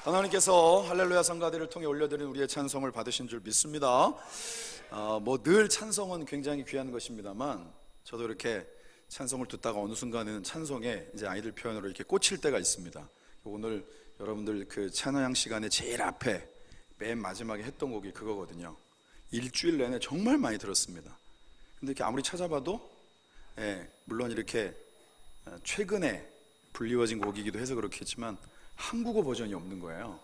하나님께서 할렐루야 성가대를 통해 올려드린 우리의 찬송을 받으신 줄 믿습니다. 늘 찬송은 굉장히 귀한 것입니다만 저도 이렇게 찬송을 듣다가 어느 순간에는 찬송에 이제 아이들 표현으로 이렇게 꽂힐 때가 있습니다. 오늘 여러분들 그 찬양 시간에 제일 앞에 맨 마지막에 했던 곡이 그거거든요. 일주일 내내 정말 많이 들었습니다. 근데 이렇게 아무리 찾아봐도 물론 이렇게 최근에 불리워진 곡이기도 해서 그렇겠지만 한국어 버전이 없는 거예요.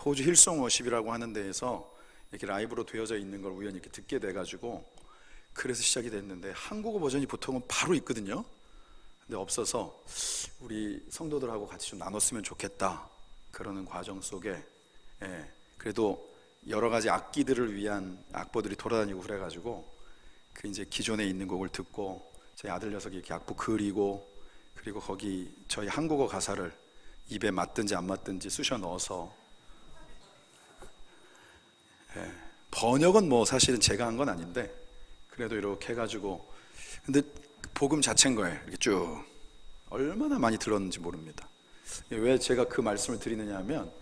호주 힐송워십이라고 하는 데에서 이렇게 라이브로 되어져 있는 걸 우연히 이렇게 듣게 돼가지고 그래서 시작이 됐는데 한국어 버전이 보통은 바로 있거든요. 근데 없어서 우리 성도들하고 같이 좀 나눴으면 좋겠다 그러는 과정 속에 그래도 여러 가지 악기들을 위한 악보들이 돌아다니고 그래가지고 그 이제 기존에 있는 곡을 듣고 저희 아들 녀석이 이렇게 악보 그리고 그리고 거기 저희 한국어 가사를 입에 맞든지 안 맞든지 쑤셔 넣어서 번역은 뭐 사실은 제가 한 건 아닌데 그래도 이렇게 해가지고 근데 복음 자체인 거예요. 이렇게 쭉 얼마나 많이 들었는지 모릅니다. 왜 제가 그 말씀을 드리느냐 하면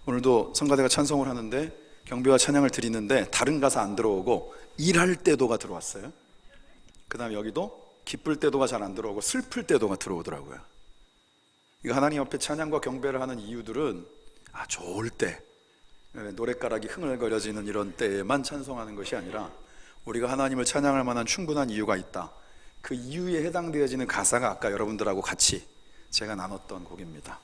오늘도 성가대가 찬송을 하는데 경배와 찬양을 드리는데 다른 가사 안 들어오고 일할 때도가 들어왔어요. 그 다음에 여기도 기쁠 때도가 잘 안 들어오고 슬플 때도가 들어오더라고요. 이거 하나님 앞에 찬양과 경배를 하는 이유들은 좋을 때 노랫가락이 흥얼거려지는 이런 때에만 찬송하는 것이 아니라 우리가 하나님을 찬양할 만한 충분한 이유가 있다. 그 이유에 해당되어지는 가사가 아까 여러분들하고 같이 제가 나눴던 곡입니다.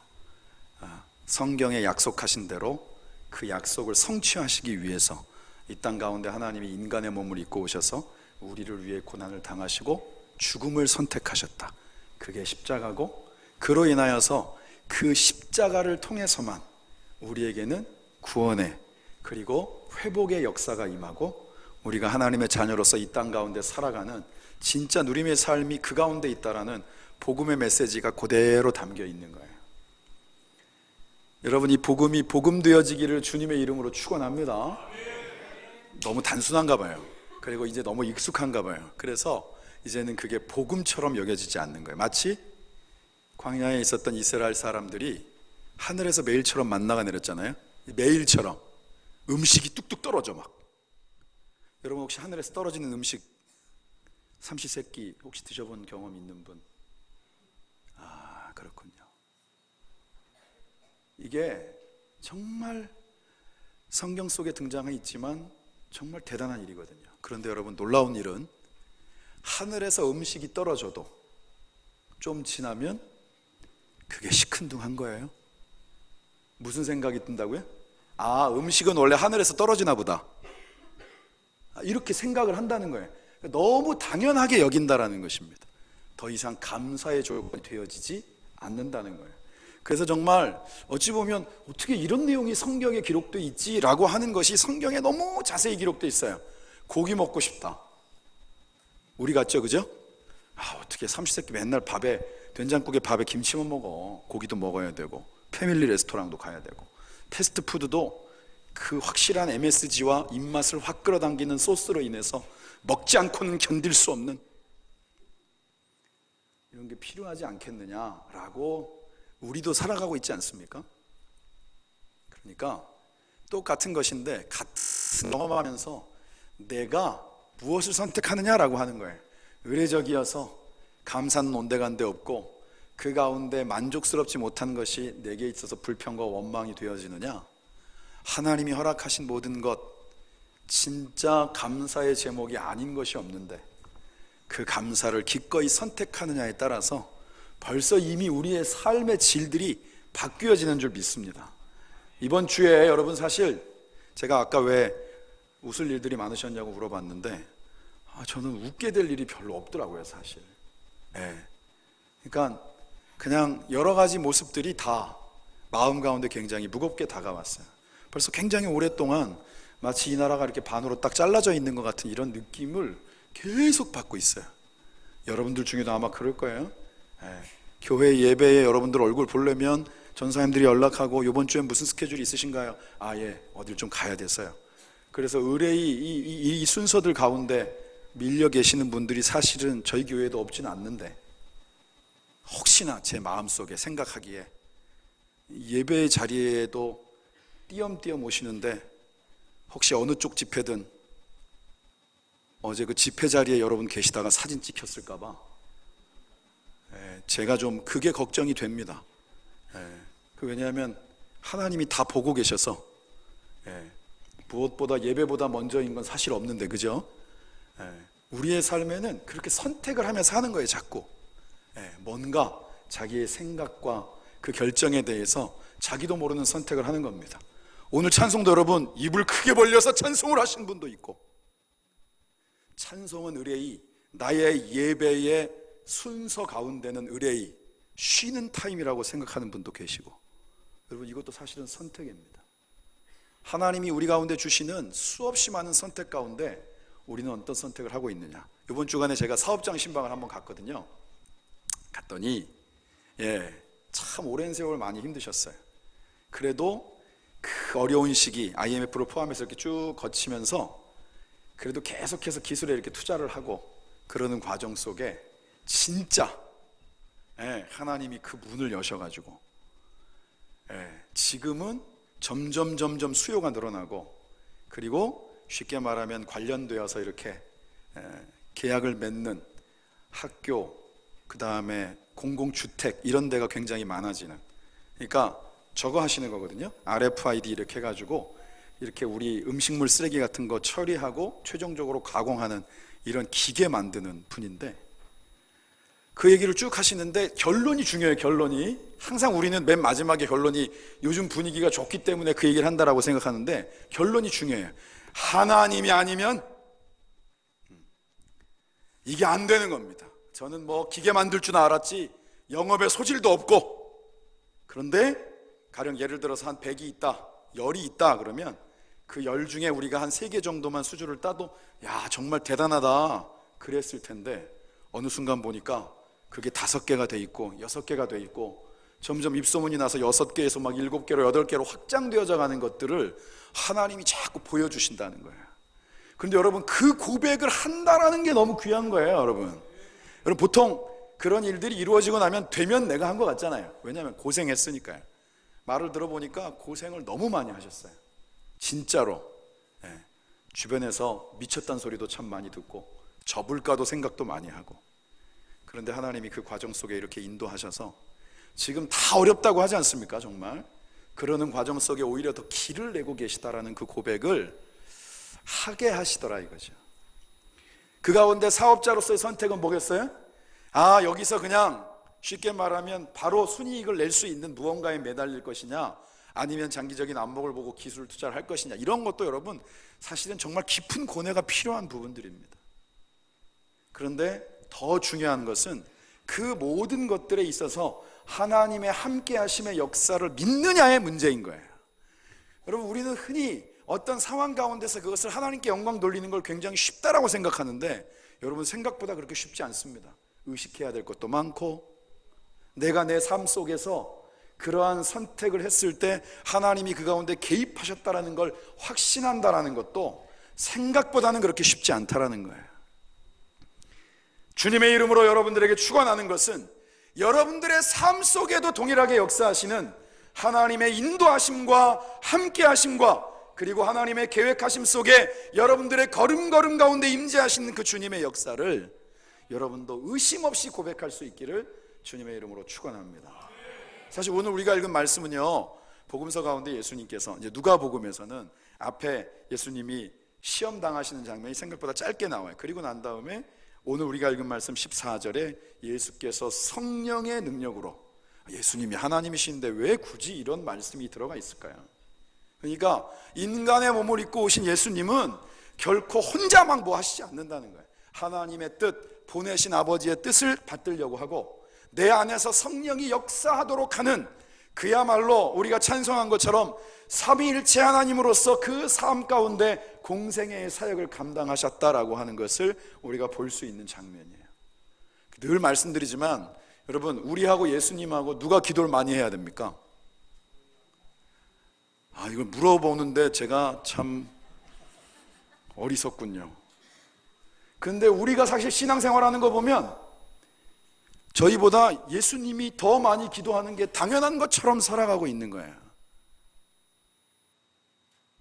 성경에 약속하신 대로 그 약속을 성취하시기 위해서 이 땅 가운데 하나님이 인간의 몸을 입고 오셔서 우리를 위해 고난을 당하시고 죽음을 선택하셨다. 그게 십자가고 그로 인하여서 그 십자가를 통해서만 우리에게는 구원의 그리고 회복의 역사가 임하고 우리가 하나님의 자녀로서 이 땅 가운데 살아가는 진짜 누림의 삶이 그 가운데 있다라는 복음의 메시지가 그대로 담겨 있는 거예요. 여러분, 이 복음이 복음되어지기를 주님의 이름으로 축원합니다. 너무 단순한가 봐요. 그리고 이제 너무 익숙한가 봐요. 그래서 이제는 그게 복음처럼 여겨지지 않는 거예요. 마치 광야에 있었던 이스라엘 사람들이 하늘에서 매일처럼 만나가 내렸잖아요. 매일처럼 음식이 뚝뚝 떨어져 막. 여러분 혹시 하늘에서 떨어지는 음식 삼시세끼 혹시 드셔본 경험 있는 분? 그렇군요. 이게 정말 성경 속에 등장해 있지만 정말 대단한 일이거든요. 그런데 여러분 놀라운 일은 하늘에서 음식이 떨어져도 좀 지나면 그게 시큰둥한 거예요. 무슨 생각이 든다고요? 음식은 원래 하늘에서 떨어지나 보다. 이렇게 생각을 한다는 거예요. 너무 당연하게 여긴다라는 것입니다. 더 이상 감사의 조건이 되어지지 않는다는 거예요. 그래서 정말 어찌 보면 어떻게 이런 내용이 성경에 기록되어 있지라고 하는 것이 성경에 너무 자세히 기록되어 있어요. 고기 먹고 싶다. 우리 같죠, 그죠? 어떻게 삼시세끼 맨날 된장국에 밥에 김치만 먹어. 고기도 먹어야 되고 패밀리 레스토랑도 가야 되고 패스트푸드도 그 확실한 MSG와 입맛을 확 끌어당기는 소스로 인해서 먹지 않고는 견딜 수 없는 이런 게 필요하지 않겠느냐라고 우리도 살아가고 있지 않습니까? 그러니까 똑같은 것인데 같은 경험하면서 내가 무엇을 선택하느냐라고 하는 거예요. 의례적이어서 감사는 온데간데 없고 그 가운데 만족스럽지 못한 것이 내게 있어서 불평과 원망이 되어지느냐, 하나님이 허락하신 모든 것 진짜 감사의 제목이 아닌 것이 없는데 그 감사를 기꺼이 선택하느냐에 따라서 벌써 이미 우리의 삶의 질들이 바뀌어지는 줄 믿습니다. 이번 주에 여러분 사실 제가 아까 왜 웃을 일들이 많으셨냐고 물어봤는데 저는 웃게 될 일이 별로 없더라고요 사실. 그러니까 그냥 여러 가지 모습들이 다 마음 가운데 굉장히 무겁게 다가왔어요. 벌써 굉장히 오랫동안 마치 이 나라가 이렇게 반으로 딱 잘라져 있는 것 같은 이런 느낌을 계속 받고 있어요. 여러분들 중에도 아마 그럴 거예요. 교회 예배에 여러분들 얼굴 보려면 전사님들이 연락하고 이번 주에 무슨 스케줄이 있으신가요? 어딜 좀 가야 돼서요. 그래서 의뢰의 이 순서들 가운데 밀려 계시는 분들이 사실은 저희 교회에도 없지는 않는데 혹시나 제 마음속에 생각하기에 예배의 자리에도 띄엄띄엄 오시는데 혹시 어느 쪽 집회든 어제 그 집회 자리에 여러분 계시다가 사진 찍혔을까 봐 제가 좀 그게 걱정이 됩니다. 왜냐하면 하나님이 다 보고 계셔서 무엇보다 예배보다 먼저인 건 사실 없는데, 그죠? 우리의 삶에는 그렇게 선택을 하며 사는 거예요. 자꾸 뭔가 자기의 생각과 그 결정에 대해서 자기도 모르는 선택을 하는 겁니다. 오늘 찬송도 여러분 입을 크게 벌려서 찬송을 하신 분도 있고, 찬송은 의뢰의 나의 예배의 순서 가운데는 의뢰의 쉬는 타임이라고 생각하는 분도 계시고, 여러분 이것도 사실은 선택입니다. 하나님이 우리 가운데 주시는 수없이 많은 선택 가운데 우리는 어떤 선택을 하고 있느냐. 이번 주간에 제가 사업장 신방을 한번 갔거든요. 갔더니 참 오랜 세월 많이 힘드셨어요. 그래도 그 어려운 시기 IMF를 포함해서 이렇게 쭉 거치면서 그래도 계속해서 기술에 이렇게 투자를 하고 그러는 과정 속에 진짜 하나님이 그 문을 여셔가지고 지금은 점점 수요가 늘어나고, 그리고 쉽게 말하면 관련되어서 이렇게 계약을 맺는 학교, 그 다음에 공공주택 이런 데가 굉장히 많아지는, 그러니까 저거 하시는 거거든요. RFID 이렇게 해가지고 이렇게 우리 음식물 쓰레기 같은 거 처리하고 최종적으로 가공하는 이런 기계 만드는 분인데, 그 얘기를 쭉 하시는데 결론이 중요해요. 결론이 항상 우리는 맨 마지막에 결론이 요즘 분위기가 좋기 때문에 그 얘기를 한다라고 생각하는데 결론이 중요해요. 하나님이 아니면 이게 안 되는 겁니다. 저는 뭐 기계 만들 줄 알았지 영업에 소질도 없고, 그런데 가령 예를 들어서 한 100이 있다, 열이 있다 그러면 그 열 중에 우리가 한 3개 정도만 수주를 따도 야 정말 대단하다 그랬을 텐데, 어느 순간 보니까 그게 5개가 돼 있고 6개가 돼 있고 점점 입소문이 나서 6개에서 막 7개로 8개로 확장되어져 가는 것들을 하나님이 자꾸 보여주신다는 거예요. 그런데 여러분 그 고백을 한다라는 게 너무 귀한 거예요. 여러분 보통 그런 일들이 이루어지고 나면 되면 내가 한 것 같잖아요. 왜냐하면 고생했으니까요. 말을 들어보니까 고생을 너무 많이 하셨어요. 진짜로 주변에서 미쳤다는 소리도 참 많이 듣고 접을까도 생각도 많이 하고, 그런데 하나님이 그 과정 속에 이렇게 인도하셔서 지금 다 어렵다고 하지 않습니까? 정말 그러는 과정 속에 오히려 더 길을 내고 계시다라는 그 고백을 하게 하시더라 이거죠. 그 가운데 사업자로서의 선택은 뭐겠어요? 여기서 그냥 쉽게 말하면 바로 순이익을 낼 수 있는 무언가에 매달릴 것이냐, 아니면 장기적인 안목을 보고 기술 투자를 할 것이냐, 이런 것도 여러분 사실은 정말 깊은 고뇌가 필요한 부분들입니다. 그런데 더 중요한 것은 그 모든 것들에 있어서 하나님의 함께 하심의 역사를 믿느냐의 문제인 거예요. 여러분 우리는 흔히 어떤 상황 가운데서 그것을 하나님께 영광 돌리는 걸 굉장히 쉽다라고 생각하는데, 여러분 생각보다 그렇게 쉽지 않습니다. 의식해야 될 것도 많고, 내가 내 삶 속에서 그러한 선택을 했을 때 하나님이 그 가운데 개입하셨다라는 걸 확신한다라는 것도 생각보다는 그렇게 쉽지 않다라는 거예요. 주님의 이름으로 여러분들에게 축원하는 것은 여러분들의 삶 속에도 동일하게 역사하시는 하나님의 인도하심과 함께하심과, 그리고 하나님의 계획하심 속에 여러분들의 걸음걸음 가운데 임재하시는 그 주님의 역사를 여러분도 의심 없이 고백할 수 있기를 주님의 이름으로 축원합니다. 사실 오늘 우리가 읽은 말씀은요, 복음서 가운데 예수님께서 이제 누가복음에서는 앞에 예수님이 시험 당하시는 장면이 생각보다 짧게 나와요. 그리고 난 다음에 오늘 우리가 읽은 말씀 14절에 예수께서 성령의 능력으로, 예수님이 하나님이신데 왜 굳이 이런 말씀이 들어가 있을까요? 그러니까 인간의 몸을 입고 오신 예수님은 결코 혼자 막 뭐 하시지 않는다는 거예요. 하나님의 뜻, 보내신 아버지의 뜻을 받들려고 하고 내 안에서 성령이 역사하도록 하는, 그야말로 우리가 찬송한 것처럼 삼위일체 하나님으로서 그 삶 가운데 공생애의 사역을 감당하셨다라고 하는 것을 우리가 볼 수 있는 장면이에요. 늘 말씀드리지만 여러분, 우리하고 예수님하고 누가 기도를 많이 해야 됩니까? 이걸 물어보는데 제가 참 어리석군요. 근데 우리가 사실 신앙생활하는 거 보면 저희보다 예수님이 더 많이 기도하는 게 당연한 것처럼 살아가고 있는 거예요.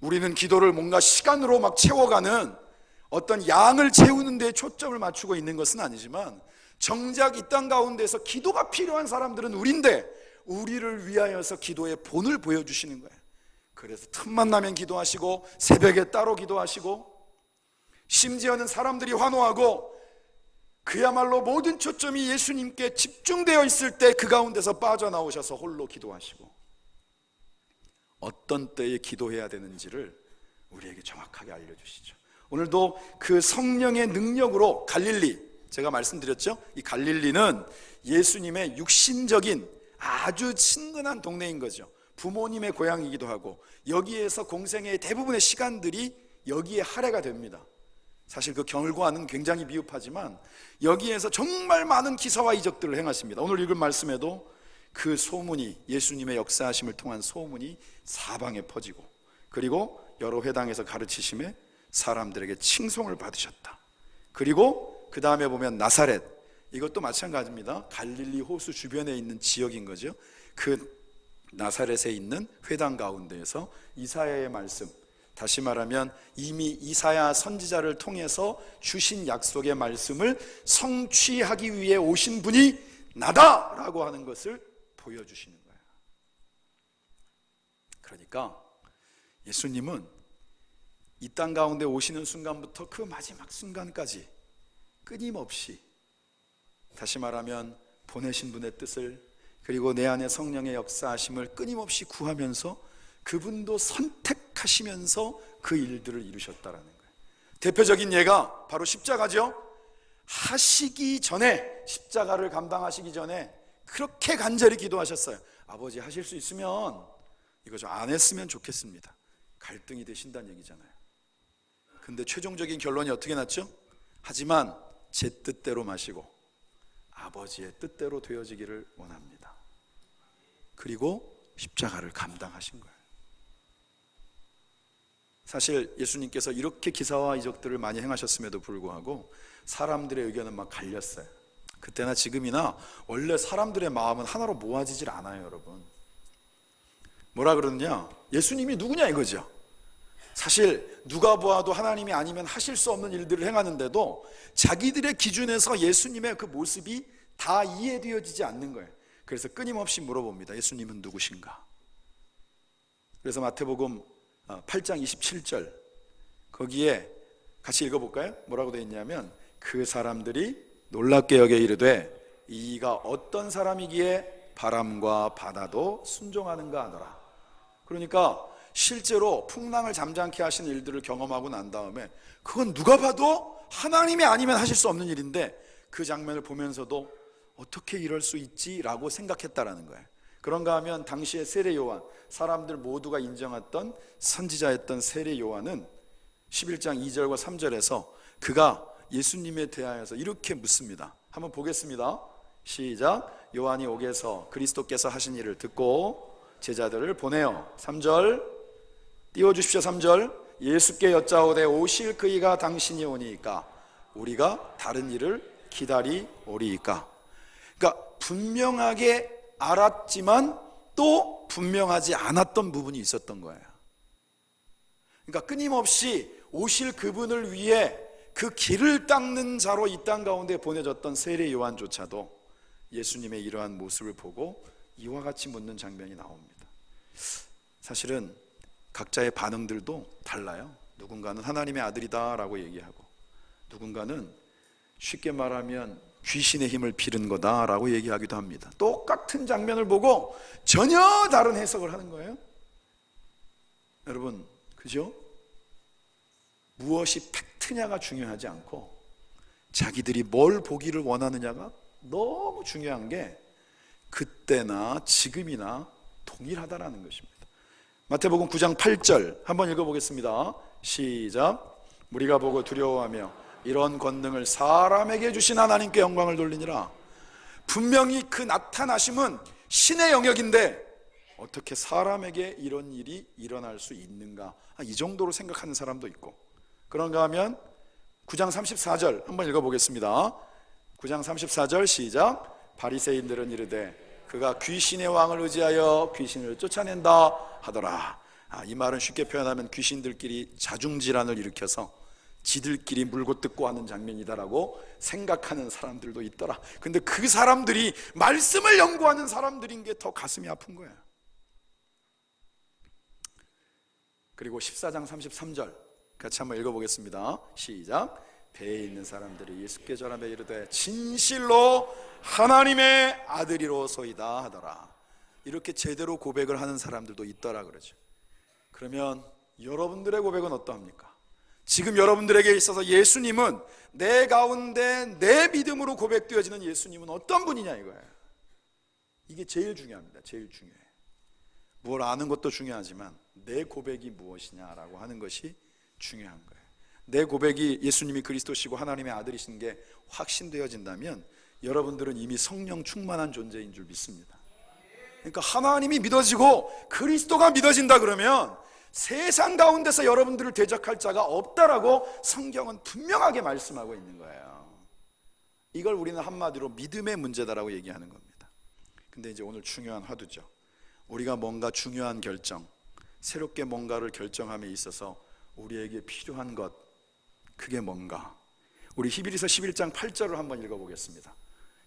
우리는 기도를 뭔가 시간으로 막 채워가는 어떤 양을 채우는 데 초점을 맞추고 있는 것은 아니지만, 정작 이 땅 가운데서 기도가 필요한 사람들은 우리인데 우리를 위하여서 기도의 본을 보여주시는 거예요. 그래서 틈만 나면 기도하시고, 새벽에 따로 기도하시고, 심지어는 사람들이 환호하고 그야말로 모든 초점이 예수님께 집중되어 있을 때 그 가운데서 빠져나오셔서 홀로 기도하시고, 어떤 때에 기도해야 되는지를 우리에게 정확하게 알려주시죠. 오늘도 그 성령의 능력으로 갈릴리, 제가 말씀드렸죠, 이 갈릴리는 예수님의 육신적인 아주 친근한 동네인 거죠. 부모님의 고향이기도 하고, 여기에서 공생의 대부분의 시간들이 여기에 할애가 됩니다. 사실 그 결과는 굉장히 미흡하지만 여기에서 정말 많은 기사와 이적들을 행하십니다. 오늘 읽은 말씀에도 그 소문이, 예수님의 역사하심을 통한 소문이 사방에 퍼지고, 그리고 여러 회당에서 가르치심에 사람들에게 칭송을 받으셨다. 그리고 그 다음에 보면 나사렛, 이것도 마찬가지입니다. 갈릴리 호수 주변에 있는 지역인 거죠. 그 나사렛에 있는 회당 가운데에서 이사야의 말씀, 다시 말하면 이미 이사야 선지자를 통해서 주신 약속의 말씀을 성취하기 위해 오신 분이 나다라고 하는 것을 보여주시는 거예요. 그러니까 예수님은 이 땅 가운데 오시는 순간부터 그 마지막 순간까지 끊임없이, 다시 말하면 보내신 분의 뜻을, 그리고 내 안에 성령의 역사하심을 끊임없이 구하면서 그분도 선택하시면서 그 일들을 이루셨다라는 거예요. 대표적인 예가 바로 십자가죠. 하시기 전에, 십자가를 감당하시기 전에 그렇게 간절히 기도하셨어요. 아버지, 하실 수 있으면 이거 좀 안 했으면 좋겠습니다. 갈등이 되신다는 얘기잖아요. 근데 최종적인 결론이 어떻게 났죠? 하지만 제 뜻대로 마시고 아버지의 뜻대로 되어지기를 원합니다. 그리고 십자가를 감당하신 거예요. 사실 예수님께서 이렇게 기사와 이적들을 많이 행하셨음에도 불구하고 사람들의 의견은 막 갈렸어요. 그때나 지금이나 원래 사람들의 마음은 하나로 모아지질 않아요, 여러분. 뭐라 그러느냐? 예수님이 누구냐 이거죠. 사실 누가 보아도 하나님이 아니면 하실 수 없는 일들을 행하는데도 자기들의 기준에서 예수님의 그 모습이 다 이해되어지지 않는 거예요. 그래서 끊임없이 물어봅니다. 예수님은 누구신가? 그래서 마태복음 8장 27절, 거기에 같이 읽어볼까요? 뭐라고 되어 있냐면, 그 사람들이 놀랍게 여겨 이르되 이가 어떤 사람이기에 바람과 바다도 순종하는가 하더라. 그러니까 실제로 풍랑을 잠잠케 하시는 일들을 경험하고 난 다음에 그건 누가 봐도 하나님이 아니면 하실 수 없는 일인데 그 장면을 보면서도 어떻게 이럴 수 있지라고 생각했다라는 거예요. 그런가 하면 당시의 세례 요한, 사람들 모두가 인정했던 선지자였던 세례 요한은 11장 2절과 3절에서 그가 예수님에 대하여서 이렇게 묻습니다. 한번 보겠습니다. 시작. 요한이 옥에서 그리스도께서 하신 일을 듣고 제자들을 보내어, 3절 띄워주십시오. 3절 예수께 여짜오되 오실 그이가 당신이 오니까 우리가 다른 일을 기다리오리이까. 그러니까 분명하게 알았지만 또 분명하지 않았던 부분이 있었던 거예요. 그러니까 끊임없이 오실 그분을 위해 그 길을 닦는 자로 이 땅 가운데 보내졌던 세례 요한조차도 예수님의 이러한 모습을 보고 이와 같이 묻는 장면이 나옵니다. 사실은 각자의 반응들도 달라요. 누군가는 하나님의 아들이다 라고 얘기하고, 누군가는 쉽게 말하면 귀신의 힘을 빌은 거다 라고 얘기하기도 합니다. 똑같은 장면을 보고 전혀 다른 해석을 하는 거예요. 여러분, 그죠? 무엇이 팩트냐가 중요하지 않고 자기들이 뭘 보기를 원하느냐가 너무 중요한 게 그때나 지금이나 동일하다라는 것입니다. 마태복음 9장 8절 한번 읽어보겠습니다. 시작. 우리가 보고 두려워하며 이런 권능을 사람에게 주신 하나님께 영광을 돌리니라. 분명히 그 나타나심은 신의 영역인데 어떻게 사람에게 이런 일이 일어날 수 있는가, 이 정도로 생각하는 사람도 있고, 그런가 하면 9장 34절 한번 읽어보겠습니다. 9장 34절 시작. 바리새인들은 이르되 그가 귀신의 왕을 의지하여 귀신을 쫓아낸다 하더라. 이 말은 쉽게 표현하면 귀신들끼리 자중질환을 일으켜서 지들끼리 물고 뜯고 하는 장면이다라고 생각하는 사람들도 있더라. 근데 그 사람들이 말씀을 연구하는 사람들인 게 더 가슴이 아픈 거야. 그리고 14장 33절 같이 한번 읽어보겠습니다. 시작. 배에 있는 사람들이 예수께 전하며 이르되 진실로 하나님의 아들이로소이다 하더라. 이렇게 제대로 고백을 하는 사람들도 있더라 그러죠. 그러면 여러분들의 고백은 어떠합니까? 지금 여러분들에게 있어서 예수님은 내 가운데 내 믿음으로 고백되어지는 예수님은 어떤 분이냐 이거예요. 이게 제일 중요합니다. 제일 중요해요. 뭘 아는 것도 중요하지만 내 고백이 무엇이냐라고 하는 것이 중요한 거예요. 내 고백이 예수님이 그리스도시고 하나님의 아들이신 게 확신되어진다면 여러분들은 이미 성령 충만한 존재인 줄 믿습니다. 그러니까 하나님이 믿어지고 그리스도가 믿어진다 그러면 세상 가운데서 여러분들을 대적할 자가 없다라고 성경은 분명하게 말씀하고 있는 거예요. 이걸 우리는 한마디로 믿음의 문제다라고 얘기하는 겁니다. 근데 이제 오늘 중요한 화두죠. 우리가 뭔가 중요한 결정, 새롭게 뭔가를 결정함에 있어서 우리에게 필요한 것, 그게 뭔가? 우리 히브리서 11장 8절을 한번 읽어보겠습니다.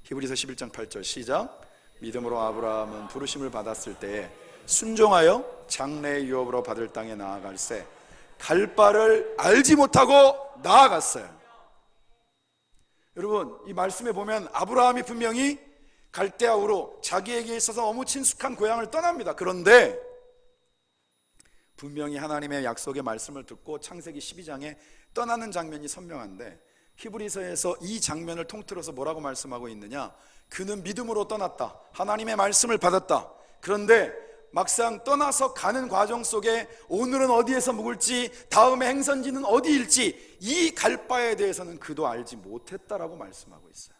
히브리서 11장 8절 시작. 믿음으로 아브라함은 부르심을 받았을 때에 순종하여 장래의 유업으로 받을 땅에 나아갈새 갈 바를 알지 못하고 나아갔어요. 여러분, 이 말씀에 보면 아브라함이 분명히 갈대아우로 자기에게 있어서 너무 친숙한 고향을 떠납니다. 그런데 분명히 하나님의 약속의 말씀을 듣고 창세기 12장에 떠나는 장면이 선명한데 히브리서에서 이 장면을 통틀어서 뭐라고 말씀하고 있느냐? 그는 믿음으로 떠났다. 하나님의 말씀을 받았다. 그런데 막상 떠나서 가는 과정 속에 오늘은 어디에서 묵을지, 다음에 행선지는 어디일지 이 갈 바에 대해서는 그도 알지 못했다라고 말씀하고 있어요.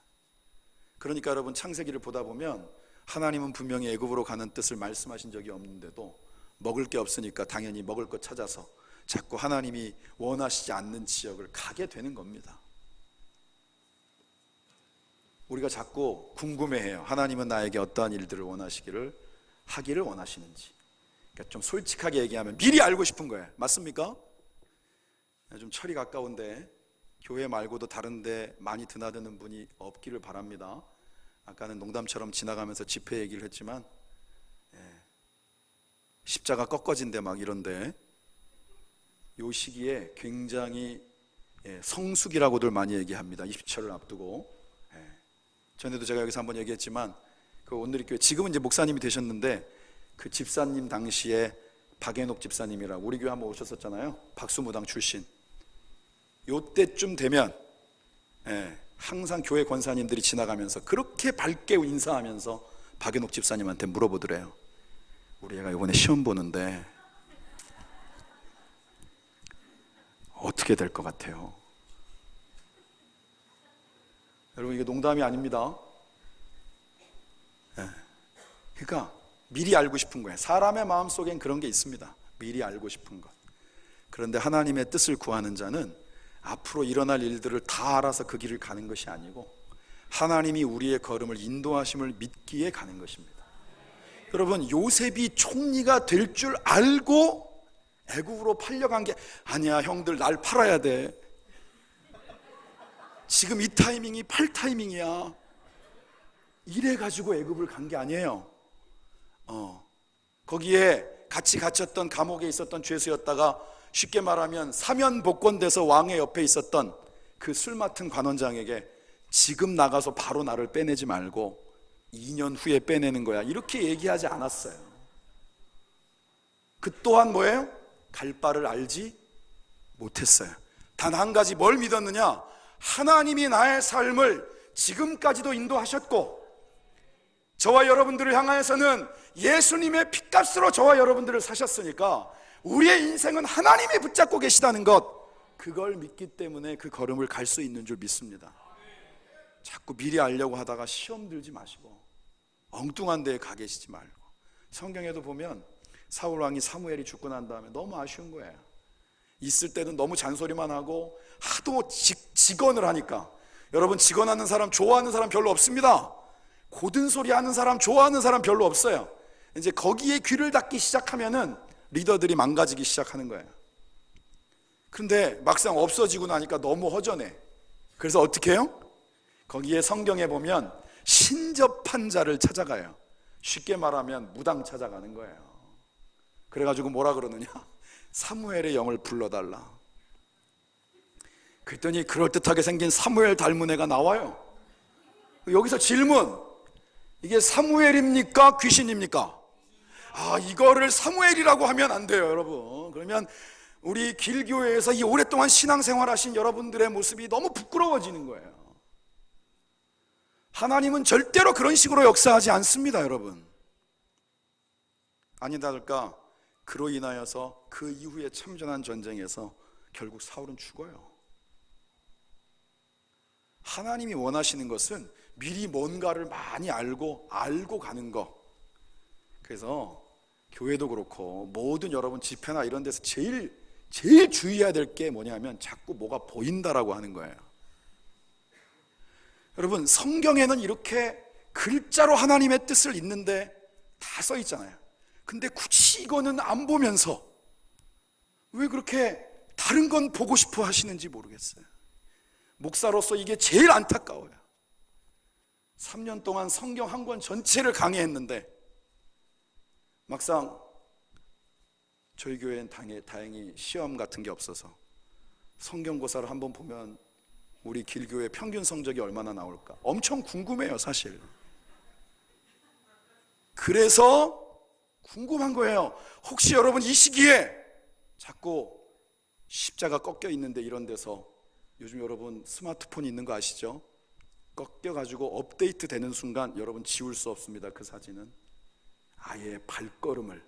그러니까 여러분, 창세기를 보다 보면 하나님은 분명히 애굽으로 가는 뜻을 말씀하신 적이 없는데도 먹을 게 없으니까 당연히 먹을 것 찾아서 자꾸 하나님이 원하시지 않는 지역을 가게 되는 겁니다. 우리가 자꾸 궁금해해요. 하나님은 나에게 어떠한 일들을 하기를 원하시는지. 그러니까 좀 솔직하게 얘기하면 미리 알고 싶은 거예요. 맞습니까? 좀 철이 가까운데 교회 말고도 다른 데 많이 드나드는 분이 없기를 바랍니다. 아까는 농담처럼 지나가면서 집회 얘기를 했지만 십자가 꺾어진데 막 이런데 요 시기에 굉장히 성숙이라고들 많이 얘기합니다. 20철을 앞두고. 전에도 제가 여기서 한번 얘기했지만 그 온누리교회 지금은 이제 목사님이 되셨는데 그 집사님 당시에 박앤옥 집사님이라고 우리 교회 한번 오셨었잖아요. 박수무당 출신. 요때쯤 되면 항상 교회 권사님들이 지나가면서 그렇게 밝게 인사하면서 박앤옥 집사님한테 물어보더래요. 우리 애가 이번에 시험 보는데 어떻게 될 것 같아요? 여러분, 이게 농담이 아닙니다. 그러니까 미리 알고 싶은 거예요. 사람의 마음속엔 그런 게 있습니다. 미리 알고 싶은 것. 그런데 하나님의 뜻을 구하는 자는 앞으로 일어날 일들을 다 알아서 그 길을 가는 것이 아니고 하나님이 우리의 걸음을 인도하심을 믿기에 가는 것입니다. 여러분, 요셉이 총리가 될 줄 알고 애굽으로 팔려간 게 아니야. 형들 날 팔아야 돼. 지금 이 타이밍이 팔 타이밍이야. 이래가지고 애굽을 간 게 아니에요. 거기에 같이 갇혔던 감옥에 있었던 죄수였다가 쉽게 말하면 사면 복권돼서 왕의 옆에 있었던 그 술 맡은 관원장에게 지금 나가서 바로 나를 빼내지 말고 2년 후에 빼내는 거야, 이렇게 얘기하지 않았어요. 그 또한 뭐예요? 갈 바를 알지 못했어요. 단 한 가지 뭘 믿었느냐? 하나님이 나의 삶을 지금까지도 인도하셨고 저와 여러분들을 향하여서는 예수님의 핏값으로 저와 여러분들을 사셨으니까 우리의 인생은 하나님이 붙잡고 계시다는 것, 그걸 믿기 때문에 그 걸음을 갈 수 있는 줄 믿습니다. 자꾸 미리 알려고 하다가 시험 들지 마시고 엉뚱한 데에 가 계시지 말고. 성경에도 보면 사울 왕이 사무엘이 죽고 난 다음에 너무 아쉬운 거예요. 있을 때는 너무 잔소리만 하고 하도 직언을 하니까. 여러분, 직언하는 사람 좋아하는 사람 별로 없습니다. 고든 소리 하는 사람 좋아하는 사람 별로 없어요. 이제 거기에 귀를 닫기 시작하면은 리더들이 망가지기 시작하는 거예요. 그런데 막상 없어지고 나니까 너무 허전해. 그래서 어떻게 해요? 거기에 성경에 보면 신접한 자를 찾아가요. 쉽게 말하면 무당 찾아가는 거예요. 그래가지고 뭐라 그러느냐? 사무엘의 영을 불러달라. 그랬더니 그럴듯하게 생긴 사무엘 닮은 애가 나와요. 여기서 질문, 이게 사무엘입니까? 귀신입니까? 이거를 사무엘이라고 하면 안 돼요, 여러분. 그러면 우리 길교회에서 이 오랫동안 신앙생활 하신 여러분들의 모습이 너무 부끄러워지는 거예요. 하나님은 절대로 그런 식으로 역사하지 않습니다, 여러분. 아니다 할까? 그로 인하여서 그 이후에 참전한 전쟁에서 결국 사울은 죽어요. 하나님이 원하시는 것은 미리 뭔가를 많이 알고 가는 거. 그래서 교회도 그렇고 모든 여러분 집회나 이런 데서 제일 주의해야 될 게 뭐냐면 자꾸 뭐가 보인다라고 하는 거예요. 여러분, 성경에는 이렇게 글자로 하나님의 뜻을 읽는데 다 써 있잖아요. 근데 굳이 이거는 안 보면서 왜 그렇게 다른 건 보고 싶어 하시는지 모르겠어요. 목사로서 이게 제일 안타까워요. 3년 동안 성경 한 권 전체를 강의했는데 막상 저희 교회는 다행히 시험 같은 게 없어서 성경고사를 한번 보면 우리 길교회 평균 성적이 얼마나 나올까 엄청 궁금해요, 사실. 그래서 궁금한 거예요. 혹시 여러분 이 시기에 자꾸 십자가 꺾여 있는데 이런 데서 요즘 여러분 스마트폰 있는 거 아시죠? 꺾여가지고 업데이트 되는 순간 여러분 지울 수 없습니다. 그 사진은 아예 발걸음을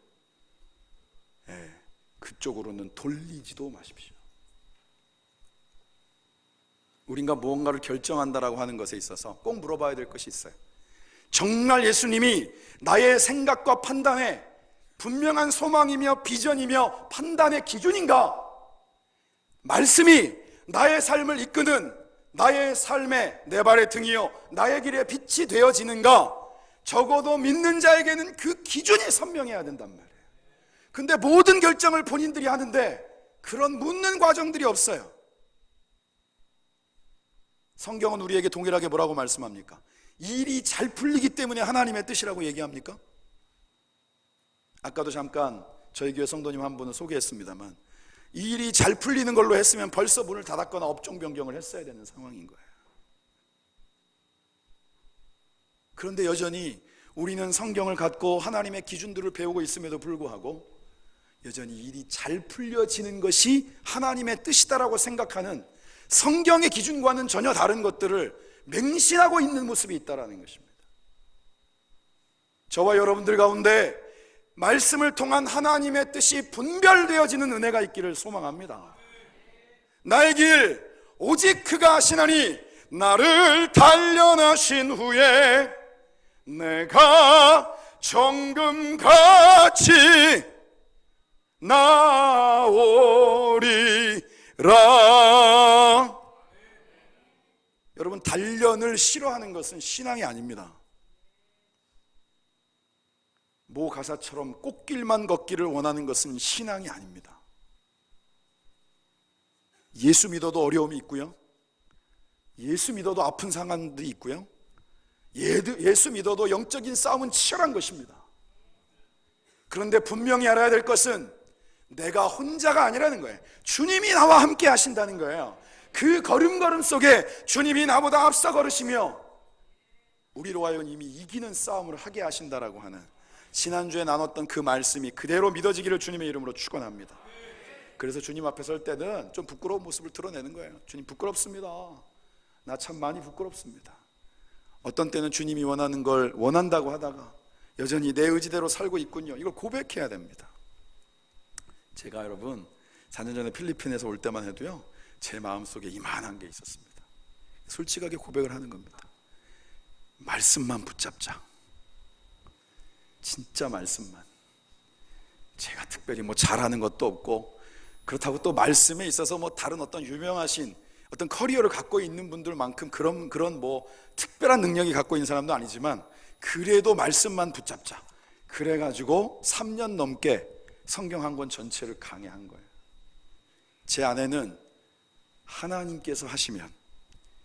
그쪽으로는 돌리지도 마십시오. 우리가 무언가를 결정한다라고 하는 것에 있어서 꼭 물어봐야 될 것이 있어요. 정말 예수님이 나의 생각과 판단에 분명한 소망이며 비전이며 판단의 기준인가? 말씀이 나의 삶을 이끄는 나의 삶의 내 발의 등이요 나의 길의 빛이 되어지는가? 적어도 믿는 자에게는 그 기준이 선명해야 된단 말이에요. 근데 모든 결정을 본인들이 하는데 그런 묻는 과정들이 없어요. 성경은 우리에게 동일하게 뭐라고 말씀합니까? 일이 잘 풀리기 때문에 하나님의 뜻이라고 얘기합니까? 아까도 잠깐 저희 교회 성도님 한 분을 소개했습니다만 이 일이 잘 풀리는 걸로 했으면 벌써 문을 닫았거나 업종 변경을 했어야 되는 상황인 거예요. 그런데 여전히 우리는 성경을 갖고 하나님의 기준들을 배우고 있음에도 불구하고 여전히 일이 잘 풀려지는 것이 하나님의 뜻이다라고 생각하는 성경의 기준과는 전혀 다른 것들을 맹신하고 있는 모습이 있다는 것입니다. 저와 여러분들 가운데 말씀을 통한 하나님의 뜻이 분별되어지는 은혜가 있기를 소망합니다. 나의 길 오직 그가 하시나니 나를 단련하신 후에 내가 정금같이 나오리라. 여러분, 단련을 싫어하는 것은 신앙이 아닙니다. 모 가사처럼 꽃길만 걷기를 원하는 것은 신앙이 아닙니다. 예수 믿어도 어려움이 있고요, 예수 믿어도 아픈 상황들이 있고요, 예수 믿어도 영적인 싸움은 치열한 것입니다. 그런데 분명히 알아야 될 것은 내가 혼자가 아니라는 거예요. 주님이 나와 함께 하신다는 거예요. 그 걸음걸음 속에 주님이 나보다 앞서 걸으시며 우리로 하여금 이미 이기는 싸움을 하게 하신다라고 하는, 지난주에 나눴던 그 말씀이 그대로 믿어지기를 주님의 이름으로 축원합니다. 그래서 주님 앞에 설 때는 좀 부끄러운 모습을 드러내는 거예요. 주님, 부끄럽습니다. 나 참 많이 부끄럽습니다. 어떤 때는 주님이 원하는 걸 원한다고 하다가 여전히 내 의지대로 살고 있군요. 이걸 고백해야 됩니다. 제가 여러분 4년 전에 필리핀에서 올 때만 해도요, 제 마음속에 이만한 게 있었습니다. 솔직하게 고백을 하는 겁니다. 말씀만 붙잡자. 진짜 말씀만. 제가 특별히 뭐 잘하는 것도 없고, 그렇다고 또 말씀에 있어서 뭐 다른 어떤 유명하신 어떤 커리어를 갖고 있는 분들만큼 그런 뭐 특별한 능력이 갖고 있는 사람도 아니지만 그래도 말씀만 붙잡자. 그래가지고 3년 넘게 성경 한 권 전체를 강해한 거예요. 제 안에는 하나님께서 하시면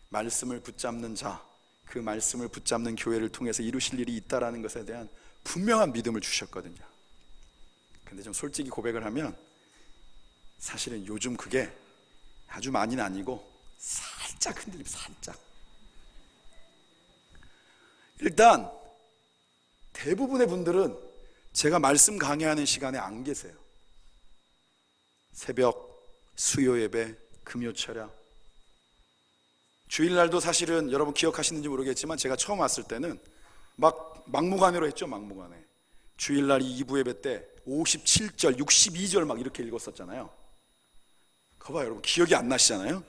말씀을 붙잡는 자, 그 말씀을 붙잡는 교회를 통해서 이루실 일이 있다라는 것에 대한 분명한 믿음을 주셨거든요. 근데 좀 솔직히 고백을 하면 사실은 요즘 그게 아주 많이는 아니고 살짝 흔들립니다. 살짝. 일단 대부분의 분들은 제가 말씀 강해하는 시간에 안 계세요. 새벽, 수요 예배, 금요 철야. 주일날도 사실은 여러분 기억하시는지 모르겠지만 제가 처음 왔을 때는 막 막무가내로 했죠. 막무가내. 주일날 2부 예배 때 57절, 62절 막 이렇게 읽었었잖아요. 거봐 여러분 기억이 안 나시잖아요.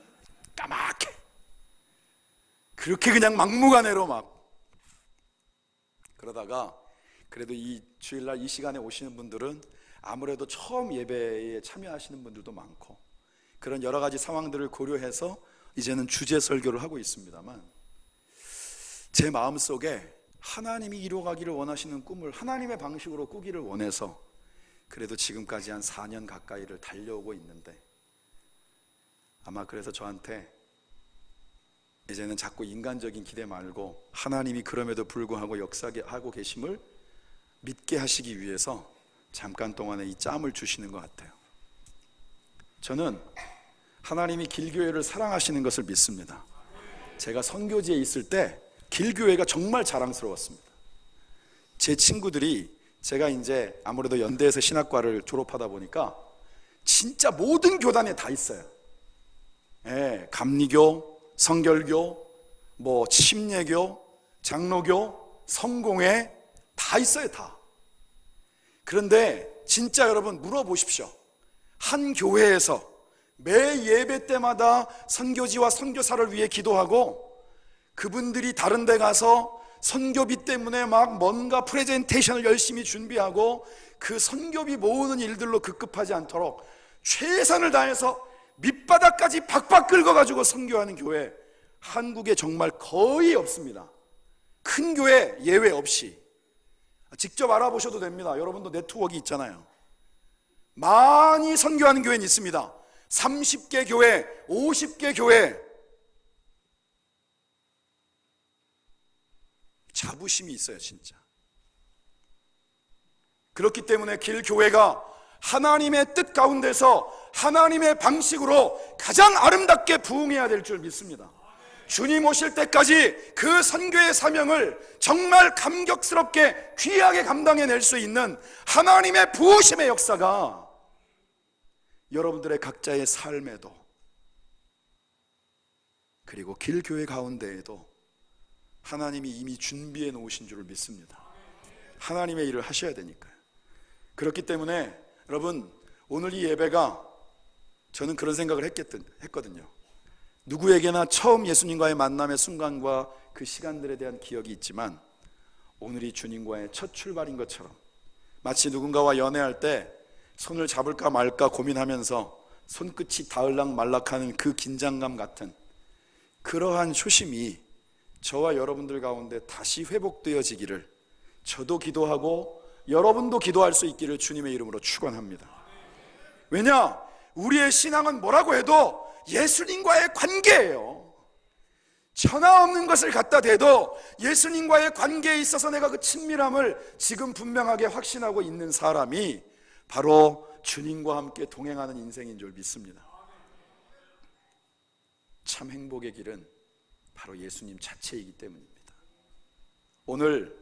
까맣게 그렇게 그냥 막무가내로 막. 그러다가 그래도 이 주일날 이 시간에 오시는 분들은 아무래도 처음 예배에 참여하시는 분들도 많고 그런 여러 가지 상황들을 고려해서 이제는 주제 설교를 하고 있습니다만, 제 마음속에 하나님이 이루어가기를 원하시는 꿈을 하나님의 방식으로 꾸기를 원해서 그래도 지금까지 한 4년 가까이를 달려오고 있는데, 아마 그래서 저한테 이제는 자꾸 인간적인 기대 말고 하나님이 그럼에도 불구하고 역사하고 계심을 믿게 하시기 위해서 잠깐 동안에 이 짬을 주시는 것 같아요. 저는 하나님이 길교회를 사랑하시는 것을 믿습니다. 제가 선교지에 있을 때 길교회가 정말 자랑스러웠습니다. 제 친구들이, 제가 이제 아무래도 연대에서 신학과를 졸업하다 보니까 진짜 모든 교단에 다 있어요. 예, 감리교, 성결교, 뭐 침례교, 장로교, 성공회 다 있어요. 다. 그런데 진짜 여러분 물어보십시오. 한 교회에서 매 예배 때마다 선교지와 선교사를 위해 기도하고 그분들이 다른 데 가서 선교비 때문에 막 뭔가 프레젠테이션을 열심히 준비하고 그 선교비 모으는 일들로 급급하지 않도록 최선을 다해서 밑바닥까지 박박 긁어가지고 선교하는 교회, 한국에 정말 거의 없습니다. 큰 교회 예외 없이. 직접 알아보셔도 됩니다. 여러분도 네트워크 있잖아요. 많이 선교하는 교회는 있습니다. 30개 교회, 50개 교회. 자부심이 있어요, 진짜. 그렇기 때문에 길교회가 하나님의 뜻 가운데서 하나님의 방식으로 가장 아름답게 부흥해야 될 줄 믿습니다. 주님 오실 때까지 그 선교의 사명을 정말 감격스럽게 귀하게 감당해낼 수 있는 하나님의 부으심의 역사가 여러분들의 각자의 삶에도, 그리고 길교회 가운데에도 하나님이 이미 준비해 놓으신 줄을 믿습니다. 하나님의 일을 하셔야 되니까요. 그렇기 때문에 여러분, 오늘 이 예배가, 저는 그런 생각을 했거든요. 누구에게나 처음 예수님과의 만남의 순간과 그 시간들에 대한 기억이 있지만, 오늘이 주님과의 첫 출발인 것처럼, 마치 누군가와 연애할 때 손을 잡을까 말까 고민하면서 손끝이 닿을락 말락하는 그 긴장감 같은 그러한 초심이 저와 여러분들 가운데 다시 회복되어지기를, 저도 기도하고 여러분도 기도할 수 있기를 주님의 이름으로 축원합니다. 왜냐? 우리의 신앙은 뭐라고 해도 예수님과의 관계예요. 천하 없는 것을 갖다 대도 예수님과의 관계에 있어서 내가 그 친밀함을 지금 분명하게 확신하고 있는 사람이 바로 주님과 함께 동행하는 인생인 줄 믿습니다. 참 행복의 길은 바로 예수님 자체이기 때문입니다. 오늘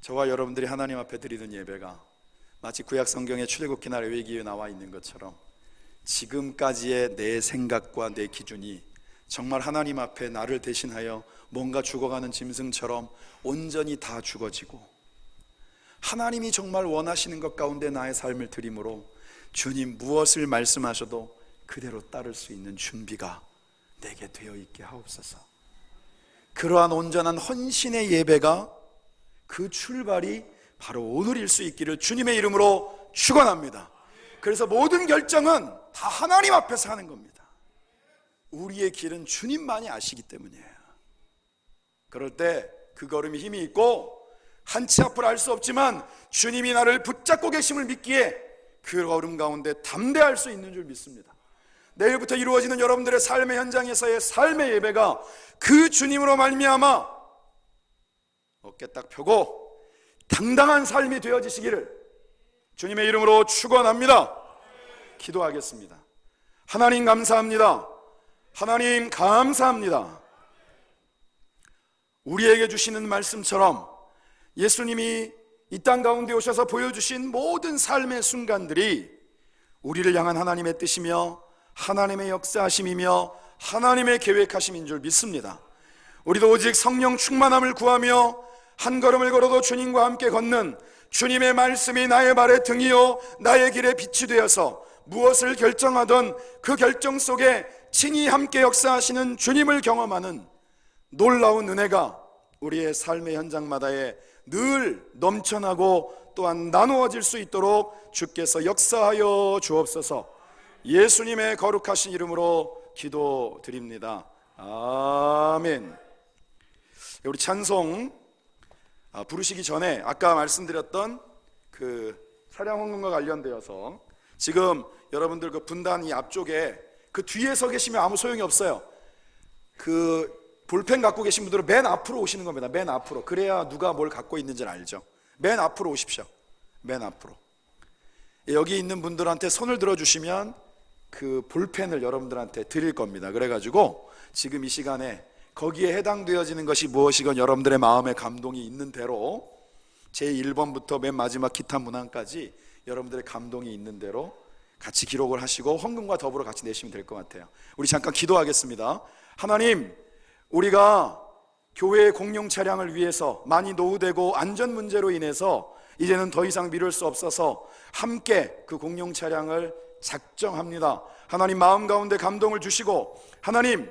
저와 여러분들이 하나님 앞에 드리는 예배가 마치 구약 성경의 출애굽기 날 레위기에 나와 있는 것처럼 지금까지의 내 생각과 내 기준이 정말 하나님 앞에 나를 대신하여 뭔가 죽어가는 짐승처럼 온전히 다 죽어지고, 하나님이 정말 원하시는 것 가운데 나의 삶을 드림으로 주님 무엇을 말씀하셔도 그대로 따를 수 있는 준비가 내게 되어 있게 하옵소서. 그러한 온전한 헌신의 예배가, 그 출발이 바로 오늘일 수 있기를 주님의 이름으로 축원합니다. 그래서 모든 결정은 다 하나님 앞에서 하는 겁니다. 우리의 길은 주님만이 아시기 때문이에요. 그럴 때 그 걸음이 힘이 있고 한 치 앞을 알 수 없지만 주님이 나를 붙잡고 계심을 믿기에 그 걸음 가운데 담대할 수 있는 줄 믿습니다. 내일부터 이루어지는 여러분들의 삶의 현장에서의 삶의 예배가 그 주님으로 말미암아 어깨 딱 펴고 당당한 삶이 되어지시기를 주님의 이름으로 축원합니다. 기도하겠습니다. 하나님 감사합니다. 하나님 감사합니다. 우리에게 주시는 말씀처럼 예수님이 이 땅 가운데 오셔서 보여주신 모든 삶의 순간들이 우리를 향한 하나님의 뜻이며 하나님의 역사하심이며 하나님의 계획하심인 줄 믿습니다. 우리도 오직 성령 충만함을 구하며 한 걸음을 걸어도 주님과 함께 걷는 주님의 말씀이 나의 발의 등이요 나의 길의 빛이 되어서 무엇을 결정하던 그 결정 속에 친히 함께 역사하시는 주님을 경험하는 놀라운 은혜가 우리의 삶의 현장마다에 늘 넘쳐나고 또한 나누어질 수 있도록 주께서 역사하여 주옵소서. 예수님의 거룩하신 이름으로 기도드립니다. 아멘. 우리 찬송 부르시기 전에 아까 말씀드렸던 그 사량 헌금과 관련되어서 지금 여러분들 그 분단 이 앞쪽에 그 뒤에 서 계시면 아무 소용이 없어요. 그 볼펜 갖고 계신 분들은 맨 앞으로 오시는 겁니다. 맨 앞으로. 그래야 누가 뭘 갖고 있는지를 알죠. 맨 앞으로 오십시오. 맨 앞으로. 여기 있는 분들한테 손을 들어주시면 그 볼펜을 여러분들한테 드릴 겁니다. 그래가지고 지금 이 시간에 거기에 해당되어지는 것이 무엇이건 여러분들의 마음에 감동이 있는 대로 제1번부터 맨 마지막 기타 문항까지 여러분들의 감동이 있는 대로 같이 기록을 하시고 헌금과 더불어 같이 내시면 될 것 같아요. 우리 잠깐 기도하겠습니다. 하나님, 우리가 교회의 공용 차량을 위해서 많이 노후되고 안전 문제로 인해서 이제는 더 이상 미룰 수 없어서 함께 그 공용 차량을 작정합니다. 하나님 마음 가운데 감동을 주시고, 하나님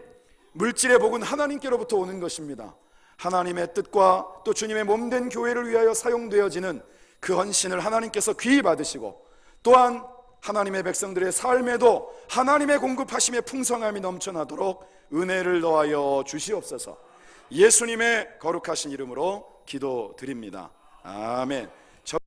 물질의 복은 하나님께로부터 오는 것입니다. 하나님의 뜻과 또 주님의 몸된 교회를 위하여 사용되어지는 그 헌신을 하나님께서 귀히 받으시고, 또한 하나님의 백성들의 삶에도 하나님의 공급하심의 풍성함이 넘쳐나도록 은혜를 더하여 주시옵소서. 예수님의 거룩하신 이름으로 기도드립니다. 아멘.